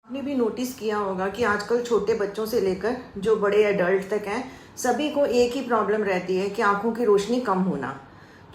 आपने भी नोटिस किया होगा कि आजकल छोटे बच्चों से लेकर जो बड़े एडल्ट तक हैं, सभी को एक ही प्रॉब्लम रहती है कि आंखों की रोशनी कम होना।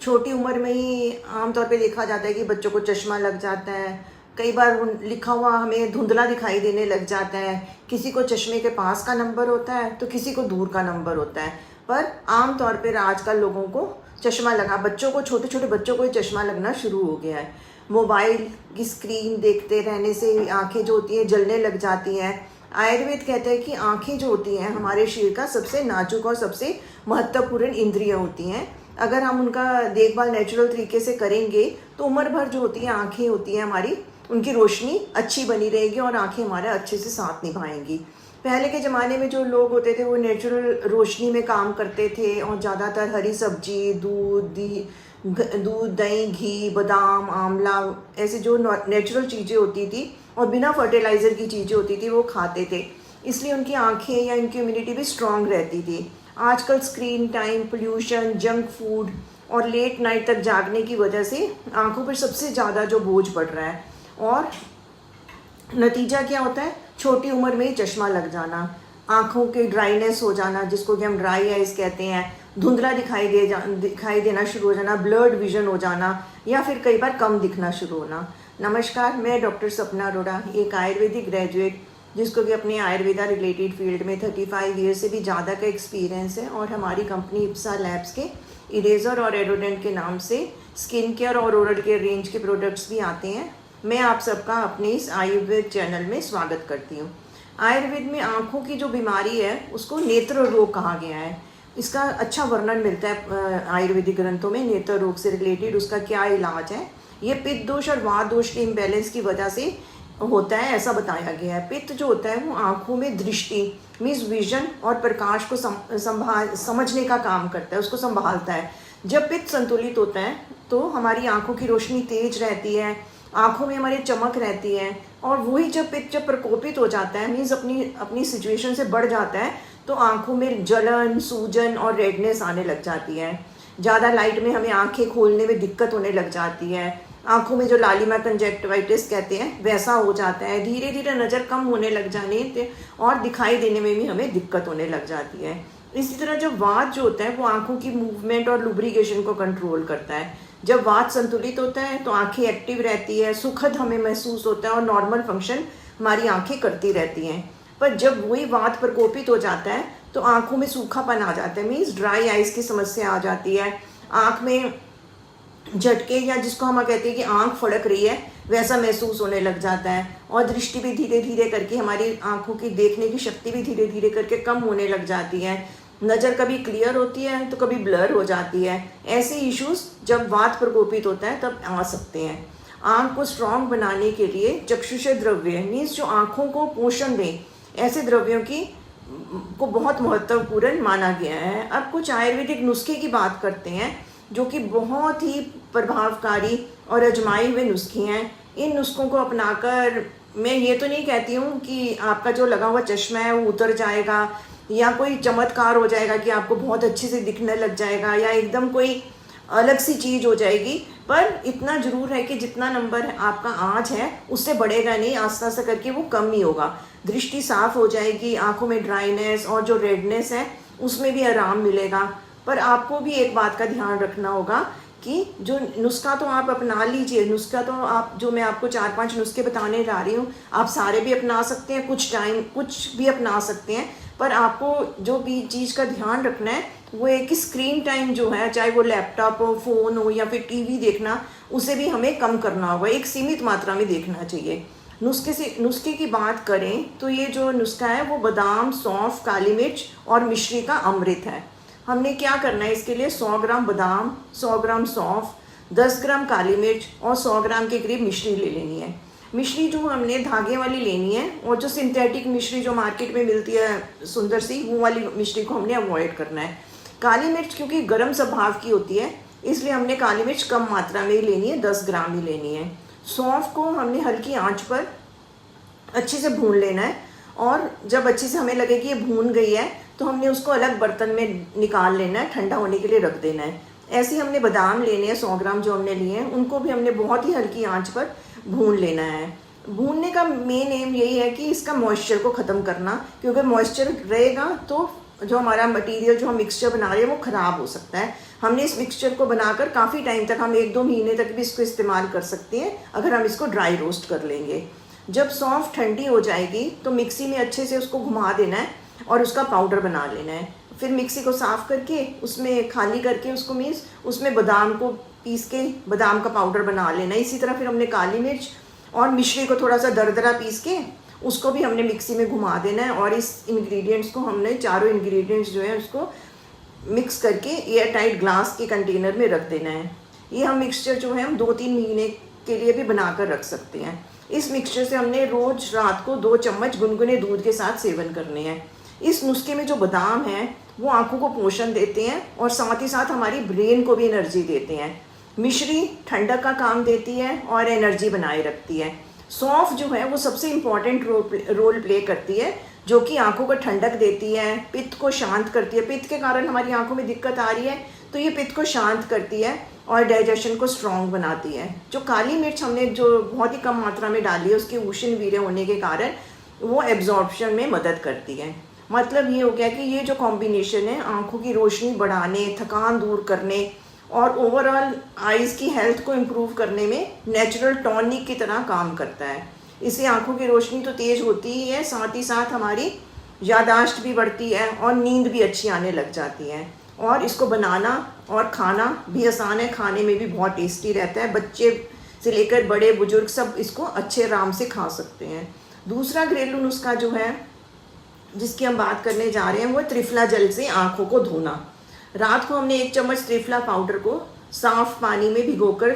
छोटी उम्र में ही आमतौर पे देखा जाता है कि बच्चों को चश्मा लग जाता है। कई बार लिखा हुआ हमें धुंधला दिखाई देने लग जाता है। किसी को चश्मे के पास का नंबर होता है तो किसी को दूर का नंबर होता है। पर आमतौर पर आजकल लोगों को चश्मा लगा, बच्चों को, छोटे छोटे बच्चों को ही चश्मा लगना शुरू हो गया है। मोबाइल की स्क्रीन देखते रहने से आंखें जो होती हैं जलने लग जाती हैं। आयुर्वेद कहते हैं कि आंखें जो होती हैं हमारे शरीर का सबसे नाजुक और सबसे महत्वपूर्ण इंद्रिय होती हैं। अगर हम उनका देखभाल नेचुरल तरीके से करेंगे तो उम्र भर जो होती है आंखें होती हैं हमारी, उनकी रोशनी अच्छी बनी रहेगी और आंखें हमारा अच्छे से साथ निभाएंगी। पहले के ज़माने में जो लोग होते थे वो नेचुरल रोशनी में काम करते थे और ज़्यादातर हरी सब्जी, दूध, दही, घी, बादाम, आंवला, ऐसे जो नेचुरल चीज़ें होती थी और बिना फर्टिलाइज़र की चीज़ें होती थी वो खाते थे। इसलिए उनकी आंखें या इनकी इम्यूनिटी भी स्ट्रांग रहती थी। आजकल screen time, pollution, junk food और लेट नाइट तक जागने की वजह से आंखों पर सबसे ज़्यादा जो बोझ पड़ रहा है और नतीजा क्या होता है, छोटी उम्र में ही चश्मा लग जाना, आँखों के ड्राइनेस हो जाना जिसको कि हम ड्राई आइज कहते हैं, धुंधला दिखाई देना शुरू हो जाना, ब्लर्ड विजन हो जाना या फिर कई बार कम दिखना शुरू होना। नमस्कार, मैं डॉक्टर सपना अरोड़ा, एक आयुर्वेदिक ग्रेजुएट जिसको कि अपने आयुर्वेदा रिलेटेड फील्ड में 35 ईयर से भी ज़्यादा का एक्सपीरियंस है और हमारी कंपनी इप्सा लैब्स के इरेजर और एरोडेंट के नाम से स्किन केयर और ओरल केयर रेंज के प्रोडक्ट्स भी आते हैं। मैं आप सबका अपने इस आयुर्वेद चैनल में स्वागत करती हूँ। आयुर्वेद में आँखों की जो बीमारी है उसको नेत्र रोग कहा गया है। इसका अच्छा वर्णन मिलता है आयुर्वेदिक ग्रंथों में। नेत्र रोग से रिलेटेड उसका क्या इलाज है, ये पित्त दोष और वात दोष के इम्बैलेंस की वजह से होता है, ऐसा बताया गया है। पित्त जो होता है वो आँखों में दृष्टि मीन्स विजन और प्रकाश को समझने का काम करता है, उसको संभालता है। जब पित्त संतुलित होता है तो हमारी आँखों की रोशनी तेज रहती है, आँखों में हमारी चमक रहती है। और वही जब पित्त प्रकोपित हो जाता है मीन्स अपनी सिचुएशन से बढ़ जाता है तो आँखों में जलन, सूजन और रेडनेस आने लग जाती है। ज़्यादा लाइट में हमें आँखें खोलने में दिक्कत होने लग जाती है। आँखों में जो लालिमा कंजक्टिवाइटिस कहते हैं वैसा हो जाता है। धीरे धीरे नज़र कम होने लग जाने और दिखाई देने में भी हमें दिक्कत होने लग जाती है। इसी तरह जो वात जो होता है वो आँखों की मूवमेंट और लुब्रिकेशन को कंट्रोल करता है। जब वात संतुलित होता है तो आंखें एक्टिव रहती है, सुखद हमें महसूस होता है और नॉर्मल फंक्शन हमारी आंखें करती रहती हैं। पर जब वही वात प्रकोपित हो जाता है तो आंखों में सूखापन आ जाता है, मीन्स ड्राई आइज की समस्या आ जाती है। आंख में झटके या जिसको हम कहते हैं कि आंख फड़क रही है वैसा महसूस होने लग जाता है और दृष्टि भी धीरे धीरे करके, हमारी आंखों की देखने की शक्ति भी धीरे धीरे करके कम होने लग जाती है। नज़र कभी क्लियर होती है तो कभी ब्लर हो जाती है। ऐसे इश्यूज जब वात प्रकोपित होता है तब आ सकते हैं। आँख को स्ट्रॉन्ग बनाने के लिए चक्षुषे द्रव्य मीन्स जो आँखों को पोषण दें, ऐसे द्रव्यों को बहुत महत्वपूर्ण माना गया है। अब कुछ आयुर्वेदिक नुस्खे की बात करते हैं जो कि बहुत ही प्रभावकारी और आजमाए हुए नुस्खे हैं। इन नुस्खों को अपनाकर मैं ये तो नहीं कहती हूँ कि आपका जो लगा हुआ चश्मा है वो उतर जाएगा या कोई चमत्कार हो जाएगा कि आपको बहुत अच्छे से दिखने लग जाएगा या एकदम कोई अलग सी चीज़ हो जाएगी। पर इतना ज़रूर है कि जितना नंबर आपका आज है उससे बढ़ेगा नहीं, आस्ते आस्ते करके वो कम ही होगा। दृष्टि साफ हो जाएगी, आंखों में ड्राइनेस और जो रेडनेस है उसमें भी आराम मिलेगा। पर आपको भी एक बात का ध्यान रखना होगा कि जो नुस्खा तो आप अपना लीजिए, नुस्खा तो आप जो मैं आपको 4-5 नुस्खे बताने जा रही हूँ आप सारे भी अपना सकते हैं, कुछ भी अपना सकते हैं। पर आपको जो भी चीज़ का ध्यान रखना है वो है कि स्क्रीन टाइम जो है, चाहे वो लैपटॉप हो, फ़ोन हो या फिर टीवी देखना, उसे भी हमें कम करना होगा, एक सीमित मात्रा में देखना चाहिए। नुस्खे की बात करें तो ये जो नुस्खा है वो बादाम, सौंफ, काली मिर्च और मिश्री का अमृत है। हमने क्या करना है इसके लिए, 100 ग्राम बादाम, 100 ग्राम सौंफ, 10 ग्राम काली मिर्च और 100 ग्राम के करीब मिश्री ले लेनी है। मिश्री जो हमने धागे वाली लेनी है और जो सिंथेटिक मिश्री जो मार्केट में मिलती है सुंदर सी, वो वाली मिश्री को हमने अवॉइड करना है। काली मिर्च क्योंकि गर्म स्वभाव की होती है इसलिए हमने काली मिर्च कम मात्रा में ही लेनी है, 10 ग्राम ही लेनी है। सौंफ को हमने हल्की आंच पर अच्छे से भून लेना है और जब अच्छे से हमें लगे कि ये भून गई है तो हमने उसको अलग बर्तन में निकाल लेना है, ठंडा होने के लिए रख देना है। ऐसे ही हमने बादाम लेने हैं, 100 ग्राम जो हमने लिए हैं उनको भी हमने बहुत ही हल्की आंच पर भून लेना है। भूनने का मेन एम यही है कि इसका मॉइस्चर को ख़त्म करना, क्योंकि मॉइस्चर रहेगा तो जो हमारा मटेरियल जो हम मिक्सचर बना रहे हैं वो ख़राब हो सकता है। हमने इस मिक्सचर को बनाकर काफ़ी टाइम तक, हम 1-2 महीने तक भी इसको इस्तेमाल कर सकते हैं अगर हम इसको ड्राई रोस्ट कर लेंगे। जब सौंफ ठंडी हो जाएगी तो मिक्सी में अच्छे से उसको घुमा देना है और उसका पाउडर बना लेना है। फिर मिक्सी को साफ़ करके उसमें खाली करके उसको मीन्स उसमें बादाम को पीस के बादाम का पाउडर बना लेना है। इसी तरह फिर हमने काली मिर्च और मिश्री को थोड़ा सा दरदरा पीस के उसको भी हमने मिक्सी में घुमा देना है और इस इंग्रेडिएंट्स को हमने चारों इंग्रेडिएंट्स जो है उसको मिक्स करके एयर टाइट ग्लास के कंटेनर में रख देना है। ये हम मिक्सचर जो है हम 2-3 महीने के लिए भी बनाकर रख सकते हैं। इस मिक्सचर से हमने रोज़ रात को 2 चम्मच गुनगुने दूध के साथ सेवन करने हैं। इस नुस्खे में जो बादाम हैं वो आँखों को पोषण देते हैं और साथ ही साथ हमारी ब्रेन को भी एनर्जी देते हैं। मिश्री ठंडक का काम देती है और एनर्जी बनाए रखती है। सौंफ जो है वो सबसे इम्पॉर्टेंट रोल प्ले करती है, जो कि आंखों को ठंडक देती है, पित्त को शांत करती है। पित्त के कारण हमारी आंखों में दिक्कत आ रही है तो ये पित्त को शांत करती है और डाइजेशन को स्ट्रॉन्ग बनाती है। जो काली मिर्च हमने जो बहुत ही कम मात्रा में डाली है उसके उष्ण वीर्य होने के कारण वो एब्जॉर्प्शन में मदद करती है। मतलब ये हो गया कि ये जो कॉम्बिनेशन है आंखों की रोशनी बढ़ाने, थकान दूर करने और ओवरऑल आइज़ की हेल्थ को इम्प्रूव करने में नेचुरल टॉनिक की तरह काम करता है। इससे आंखों की रोशनी तो तेज़ होती ही है, साथ ही साथ हमारी यादाश्त भी बढ़ती है और नींद भी अच्छी आने लग जाती है। और इसको बनाना और खाना भी आसान है, खाने में भी बहुत टेस्टी रहता है। बच्चे से लेकर बड़े बुजुर्ग सब इसको अच्छे आराम से खा सकते हैं। दूसरा घरेलू नुस्खा जो है जिसकी हम बात करने जा रहे हैं वो त्रिफला जल से आँखों को धोना। रात को हमने 1 चम्मच त्रिफला पाउडर को साफ़ पानी में भिगोकर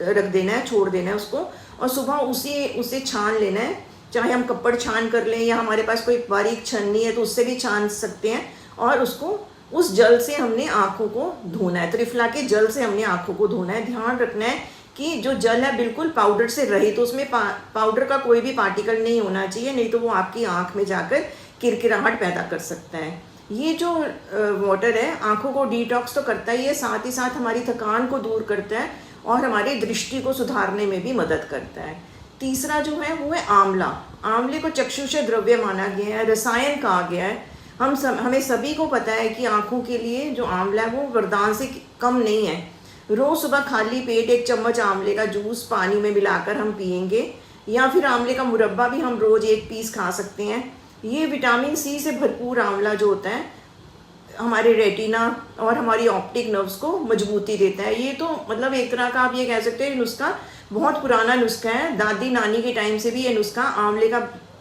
रख देना है, छोड़ देना है उसको, और सुबह उसे छान लेना है। चाहे हम कपड़ छान कर लें या हमारे पास कोई बारीक छन्नी है तो उससे भी छान सकते हैं। और उसको उस जल से हमने आँखों को धोना है, त्रिफला के जल से हमने आँखों को धोना है। ध्यान रखना है कि जो जल है बिल्कुल पाउडर से रहित, तो उसमें पाउडर का कोई भी पार्टिकल नहीं होना चाहिए, नहीं तो वो आपकी आँख में जाकर किरकिराहट पैदा कर सकता है। ये जो वाटर है आंखों को डिटॉक्स तो करता ही है, साथ ही साथ हमारी थकान को दूर करता है और हमारी दृष्टि को सुधारने में भी मदद करता है। तीसरा जो है वो है आंवला। आंवले को चक्षुष द्रव्य माना गया है, रसायन कहा गया है। हमें सभी को पता है कि आंखों के लिए जो आंवला है वो वरदान से कम नहीं है। रोज़ सुबह खाली पेट 1 चम्मच आंवले का जूस पानी में मिलाकर हम पियेंगे, या फिर आंवले का मुरब्बा भी हम रोज़ 1 पीस खा सकते हैं। ये विटामिन सी से भरपूर आंवला जो होता है हमारे रेटिना और हमारी ऑप्टिक नर्व्स को मजबूती देता है। ये तो मतलब एक तरह का आप ये कह सकते हैं नुस्खा बहुत पुराना नुस्खा है, दादी नानी के टाइम से भी ये नुस्खा आंवले का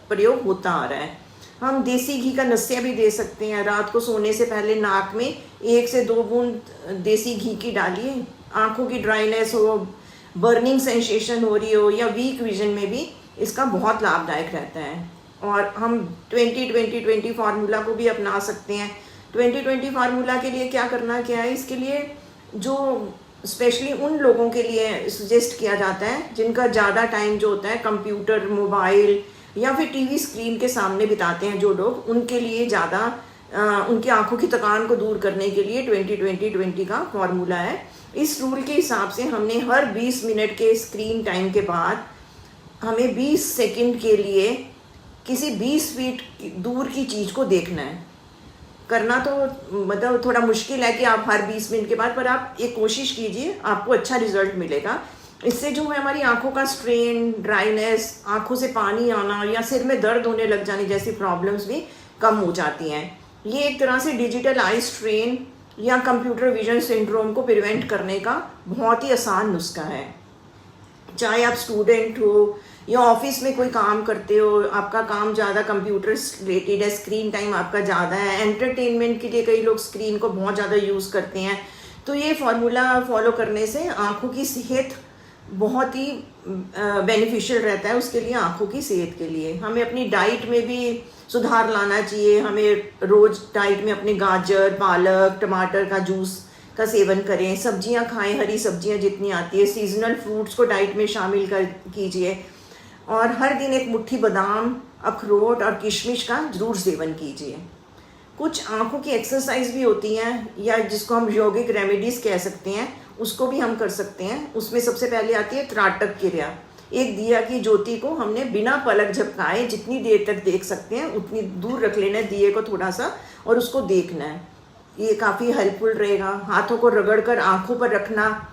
प्रयोग होता आ रहा है। हम देसी घी का नस्या भी दे सकते हैं। रात को सोने से पहले नाक में 1 से 2 बूंद देसी घी की डालिए। आँखों की ड्राइनेस हो, बर्निंग सेंसेशन हो रही हो या वीक विजन में भी इसका बहुत लाभदायक रहता है। और हम 20-20-20 फार्मूला को भी अपना सकते हैं। 20-20 फार्मूला के लिए क्या करना क्या है, इसके लिए जो स्पेशली उन लोगों के लिए सजेस्ट किया जाता है जिनका ज़्यादा टाइम जो होता है कंप्यूटर, मोबाइल या फिर टीवी स्क्रीन के सामने बिताते हैं जो लोग, उनके लिए ज़्यादा उनकी आंखों की थकान को दूर करने के लिए 20-20-20 का फार्मूला है। इस रूल के हिसाब से हमने हर 20 मिनट के स्क्रीन टाइम के बाद हमें 20 सेकंड के लिए किसी 20 फीट दूर की चीज़ को देखना है। करना तो मतलब थोड़ा मुश्किल है कि आप हर 20 मिनट के बाद, पर आप ये कोशिश कीजिए, आपको अच्छा रिजल्ट मिलेगा। इससे जो है हमारी आंखों का स्ट्रेन, ड्राइनेस, आंखों से पानी आना या सिर में दर्द होने लग जाने जैसी प्रॉब्लम्स भी कम हो जाती हैं। ये एक तरह से डिजिटल आई स्ट्रेन या कंप्यूटर विजन सिंड्रोम को प्रिवेंट करने का बहुत ही आसान नुस्खा है। चाहे आप स्टूडेंट हो या ऑफिस में कोई काम करते हो, आपका काम ज़्यादा कंप्यूटर रिलेटेड है, स्क्रीन टाइम आपका ज़्यादा है, एंटरटेनमेंट के लिए कई लोग स्क्रीन को बहुत ज़्यादा यूज़ करते हैं, तो ये फार्मूला फॉलो करने से आँखों की सेहत बहुत ही बेनिफिशियल रहता है। उसके लिए आँखों की सेहत के लिए हमें अपनी डाइट में भी सुधार लाना चाहिए। हमें रोज़ डाइट में अपने गाजर, पालक, टमाटर का जूस का सेवन करें, सब्जियां खाएं, हरी सब्जियां जितनी आती है, सीजनल फ्रूट्स को डाइट में शामिल कीजिए, और हर दिन 1 मुट्ठी बादाम, अखरोट और किशमिश का ज़रूर सेवन कीजिए। कुछ आँखों की एक्सरसाइज भी होती हैं या जिसको हम योगिक रेमेडीज़ कह सकते हैं, उसको भी हम कर सकते हैं। उसमें सबसे पहले आती है त्राटक क्रिया। एक दिया की ज्योति को हमने बिना पलक झपकाए जितनी देर तक देख सकते हैं उतनी दूर रख लेना है दिए को थोड़ा सा, और उसको देखना है। ये काफ़ी हेल्पफुल रहेगा। हाथों को रगड़ कर आँखों पर रखना,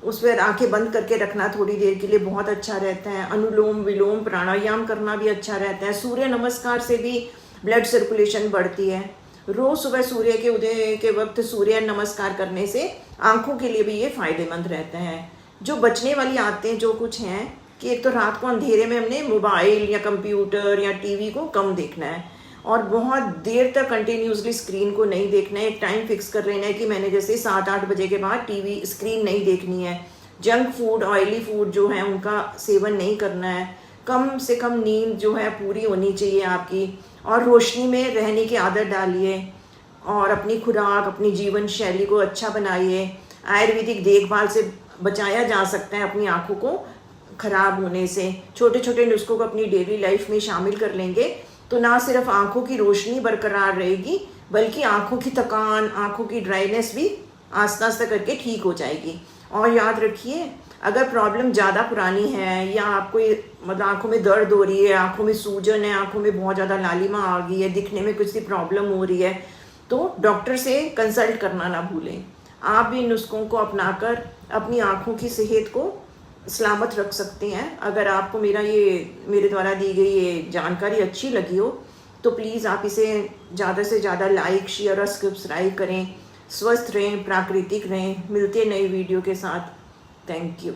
उस पर आंखें बंद करके रखना थोड़ी देर के लिए बहुत अच्छा रहता है। अनुलोम विलोम प्राणायाम करना भी अच्छा रहता है। सूर्य नमस्कार से भी ब्लड सर्कुलेशन बढ़ती है। रोज़ सुबह सूर्य के उदय के वक्त सूर्य नमस्कार करने से आंखों के लिए भी ये फायदेमंद रहता है। जो बचने वाली आदतें जो कुछ हैं कि एक तो रात को अंधेरे में हमने मोबाइल या कंप्यूटर या टीवी को कम देखना है और बहुत देर तक कंटिन्यूसली स्क्रीन को नहीं देखना है। एक टाइम फिक्स कर लेना है कि मैंने जैसे 7-8 बजे के बाद टीवी स्क्रीन नहीं देखनी है। जंक फूड ऑयली फूड जो है उनका सेवन नहीं करना है। कम से कम नींद जो है पूरी होनी चाहिए आपकी, और रोशनी में रहने की आदत डालिए और अपनी खुराक अपनी जीवन शैली को अच्छा बनाइए। आयुर्वेदिक देखभाल से बचाया जा सकता है अपनी आँखों को खराब होने से। छोटे छोटे नुस्खों को अपनी डेली लाइफ में शामिल कर लेंगे तो ना सिर्फ आंखों की रोशनी बरकरार रहेगी बल्कि आंखों की थकान आंखों की ड्राइनेस भी आस्ता आस्ता करके ठीक हो जाएगी। और याद रखिए, अगर प्रॉब्लम ज़्यादा पुरानी है या आपको मतलब आंखों में दर्द हो रही है, आंखों में सूजन है, आंखों में बहुत ज़्यादा लालिमा आ गई है, दिखने में कुछ सी प्रॉब्लम हो रही है, तो डॉक्टर से कंसल्ट करना ना भूलें। आप भी इन नुस्खों को अपनाकर अपनी आंखों की सेहत को सलामत रख सकते हैं। अगर आपको मेरे द्वारा दी गई ये जानकारी अच्छी लगी हो तो प्लीज़ आप इसे ज़्यादा से ज़्यादा लाइक शेयर और सब्सक्राइब करें। स्वस्थ रहें, प्राकृतिक रहें। मिलते हैं नई वीडियो के साथ। Thank you.